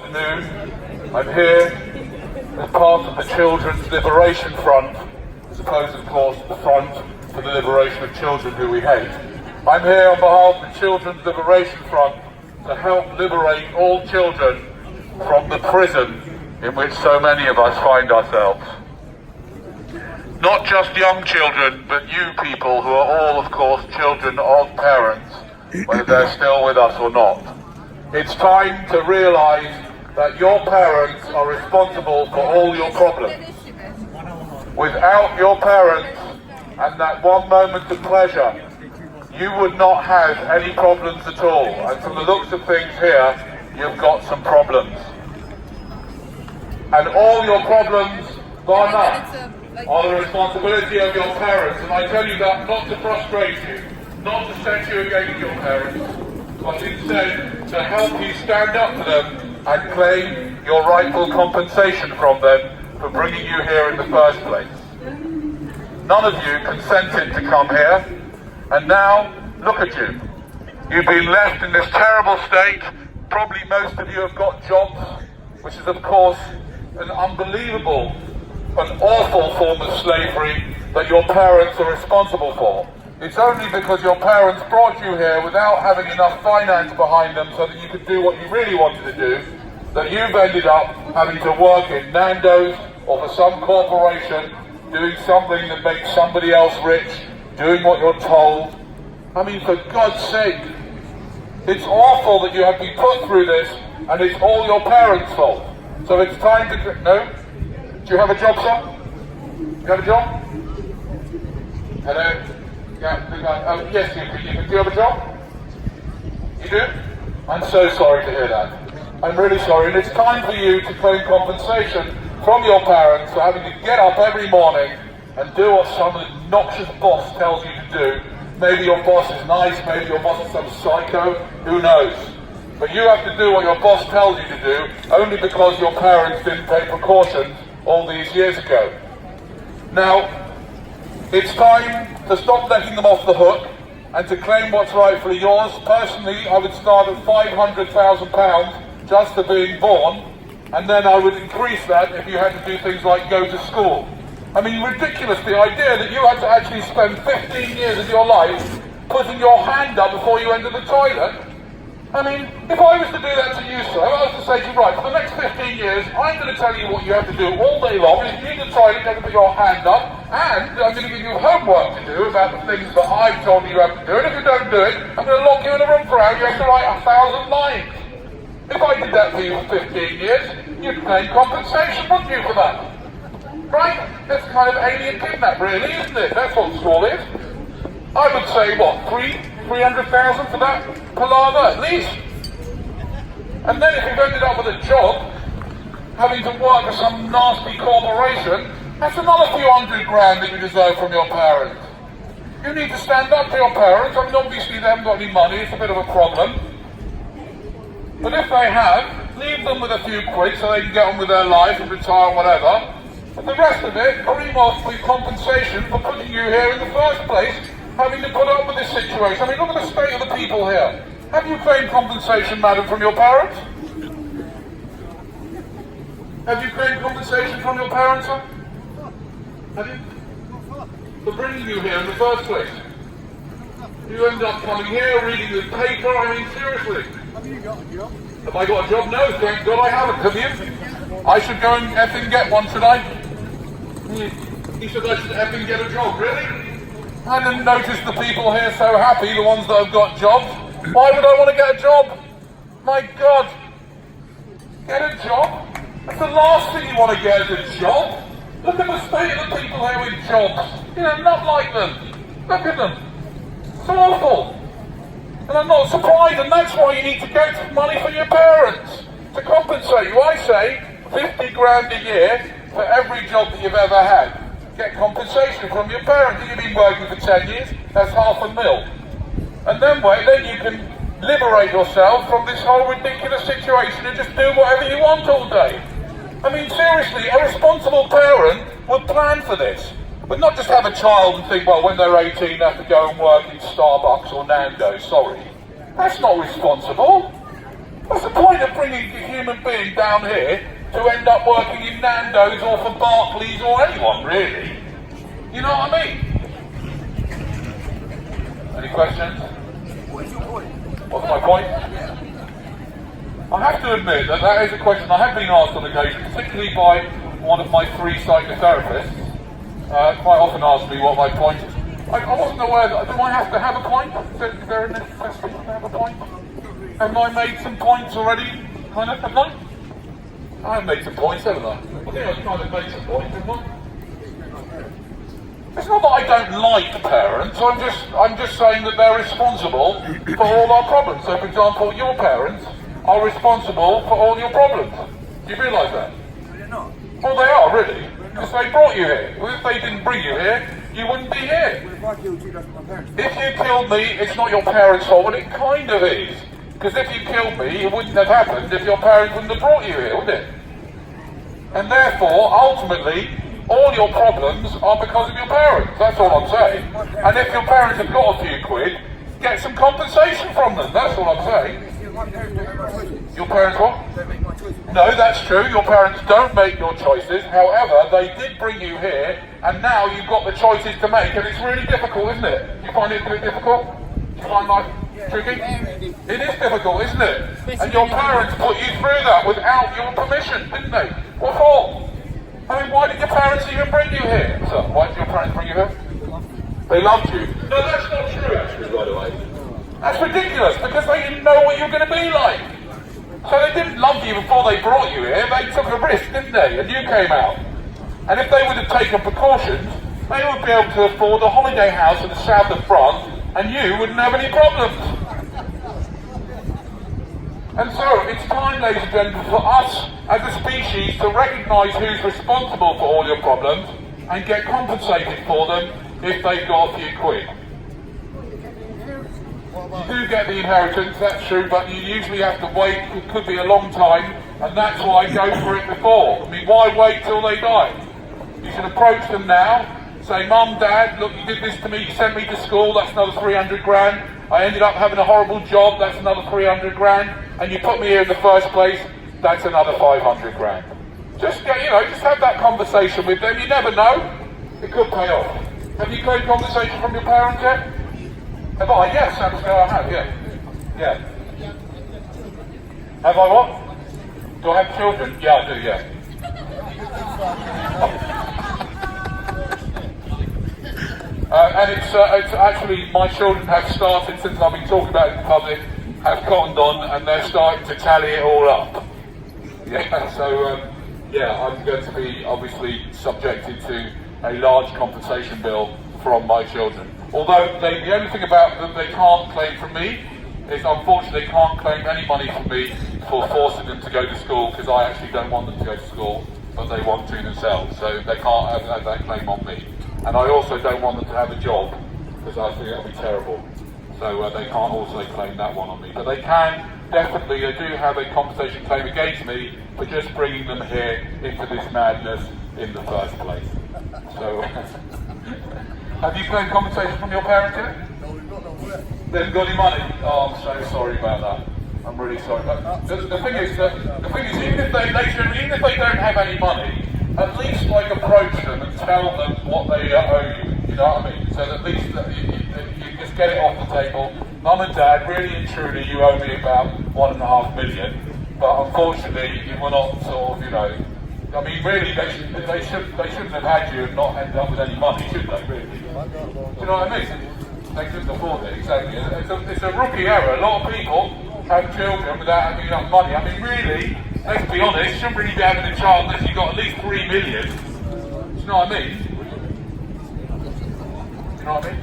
afternoon. I'm here as part of the Children's Liberation Front, supposed of course the front for the liberation of children who we hate. I'm here on behalf of the Children's Liberation Front to help liberate all children from the prison in which so many of us find ourselves. Not just young children, but you people who are all, of course, children of parents, whether they're still with us or not. It's time to realise that your parents are responsible for all your problems. Without your parents and that one moment of pleasure, you would not have any problems at all. And from the looks of things here, you've got some problems. And all your problems, bar none, are the responsibility of your parents. And I tell you that not to frustrate you, not to set you against your parents, but instead to help you stand up to them and claim your rightful compensation from them for bringing you here in the first place. None of you consented to come here, and now look at you. You've been left in this terrible state. Probably most of you have got jobs, which is of course an unbelievable, an awful form of slavery that your parents are responsible for. It's only because your parents brought you here without having enough finance behind them so that you could do what you really wanted to do, that you've ended up having to work in Nando's or for some corporation, doing something that makes somebody else rich, doing what you're told. I mean, for God's sake, it's awful that you have been put through this, and it's all your parents' fault. So it's time to... No? Do you have a job, sir? You have a job? Hello? Yeah, yes, you do you have a job? You do? I'm so sorry to hear that. I'm really sorry, and it's time for you to claim compensation from your parents for having to get up every morning and do what some obnoxious boss tells you to do. Maybe your boss is nice, maybe your boss is some psycho, who knows? But you have to do what your boss tells you to do only because your parents didn't take precautions all these years ago. Now, it's time to stop letting them off the hook and to claim what's rightfully yours. Personally, I would start at £500,000 just for being born, and then I would increase that if you had to do things like go to school. I mean, ridiculous, the idea that you had to actually spend 15 years of your life putting your hand up before you enter the toilet. I mean, if I was to do that to you, sir, I was to say to you, right, for the next 15 years, I'm going to tell you what you have to do all day long. If you need the toilet, you have to put your hand up, and I'm going to give you homework to do about the things that I've told you you have to do, and if you don't do it, I'm going to lock you in a room for hours. You have to write 1,000 lines. If I did that for you for 15 years, you'd claim compensation, wouldn't you, for that? Right? That's kind of alien kidnap, really, isn't it? That's what school is. I would say, what, 300,000 for that palaver, at least? And then if you've ended up with a job, having to work for some nasty corporation, that's another few £100,000 that you deserve from your parents. You need to stand up to your parents. I mean, obviously they haven't got any money, it's a bit of a problem. But if they have, leave them with a few quid so they can get on with their life and retire or whatever. But the rest of it, bring off with compensation for putting you here in the first place, having to put up with this situation. I mean, look at the state of the people here. Have you claimed compensation, madam, from your parents? Have you claimed compensation from your parents, sir? Have you? For bringing you here in the first place. You end up coming here, reading the paper, I mean, seriously. Have you got a job? Have I got a job? No, thank God I haven't. Have you? I should go and effing get one, should I? He said I should effing get a job, really? I didn't notice the people here so happy, the ones that have got jobs. Why would I want to get a job? My God. Get a job? That's the last thing you want to get is a job. Look at the state of the people here with jobs. You know, not like them. Look at them. It's awful. And I'm not surprised, and that's why you need to get money from your parents to compensate you. I say 50 grand a year for every job that you've ever had. Get compensation from your parents. You've been working for 10 years, that's $500,000. And then you can liberate yourself from this whole ridiculous situation and just do whatever you want all day. I mean, seriously, a responsible parent would plan for this. But not just have a child and think, well, when they're 18, they have to go and work in Starbucks or Nando's. Sorry. That's not responsible. What's the point of bringing a human being down here to end up working in Nando's or for Barclays or anyone, really? You know what I mean? Any questions? What's your point? What's my point? I have to admit that that is a question I have been asked on occasion, particularly by one of my 3 psychotherapists. Quite often ask me what my point is. I wasn't aware that, do I have to have a point? Is there a necessity to have a point? Have I made some points already? Kind of, have I? I have made some points, haven't I? I think I've kind of made some points, haven't I? It's not that I don't like parents, I'm just saying that they're responsible for all our problems. So for example, your parents are responsible for all your problems. Do you realise that? They're not. Well, they are, really. Because they brought you here. Well, if they didn't bring you here, you wouldn't be here. Well, if I killed you, that's my parents. If you killed me, it's not your parents' fault. Well, it kind of is. Because if you killed me, it wouldn't have happened if your parents wouldn't have brought you here, would it? And therefore, ultimately, all your problems are because of your parents. That's all I'm saying. And if your parents have got a few quid, get some compensation from them. That's all I'm saying. My parents don't make my choices. Your parents what? Don't make my choices. No, that's true. Your parents don't make your choices. However, they did bring you here, and now you've got the choices to make, and it's really difficult, isn't it? You find it a bit difficult? You find life tricky? It is difficult, isn't it? And your parents put you through that without your permission, didn't they? What for? I mean, why did your parents even bring you here? So, why did your parents bring you here? They loved you. No, that's not true, actually, by the way. That's ridiculous, because they didn't know what you were going to be like. So they didn't love you before they brought you here, they took a risk, didn't they? And you came out. And if they would have taken precautions, they would be able to afford a holiday house in the south of France, and you wouldn't have any problems. And so, it's time, ladies and gentlemen, for us as a species to recognise who's responsible for all your problems and get compensated for them if they've got a few quid. You do get the inheritance, that's true, but you usually have to wait. It could be a long time, and that's why I go for it before. I mean, why wait till they die? You should approach them now, say, Mum, Dad, look, you did this to me, you sent me to school, that's another 300 grand. I ended up having a horrible job, that's another 300 grand. And you put me here in the first place, that's another 500 grand. Just get, just have that conversation with them. You never know, it could pay off. Have you got a conversation from your parents yet? Have I? Yes, I have, yeah. Yeah. Have I what? Do I have children? Yeah, I do, yeah. And it's actually, my children have started, since I've been talking about it in public, have cottoned on, and they're starting to tally it all up. Yeah, so, I'm going to be obviously subjected to a large compensation bill from my children. Although the only thing about them they can't claim from me is, unfortunately, they can't claim any money from me for forcing them to go to school, because I actually don't want them to go to school, but they want to themselves, so they can't have that claim on me. And I also don't want them to have a job, because I think that would be terrible. So they can't also claim that one on me. But they can, definitely, they do have a compensation claim against me for just bringing them here into this madness in the first place. So, have you claimed compensation from your parents yet? No, we've got no money. They haven't got any money? Oh, I'm so sorry about that. I'm really sorry. But the thing is, even if they don't have any money, at least approach them and tell them what they owe you. You know what I mean? So at least you just get it off the table. Mum and Dad, really and truly, you owe me about $1.5 million. But unfortunately, you were not sort of, I mean, really, they shouldn't have had you and not end up with any money, should they? Really? Do you know what I mean? They couldn't afford it, exactly. It's a rookie error. A lot of people have children without having enough money. I mean, really, let's be honest, you shouldn't really be having a child unless you've got at least 3 million. Do you know what I mean? Do you know what I mean?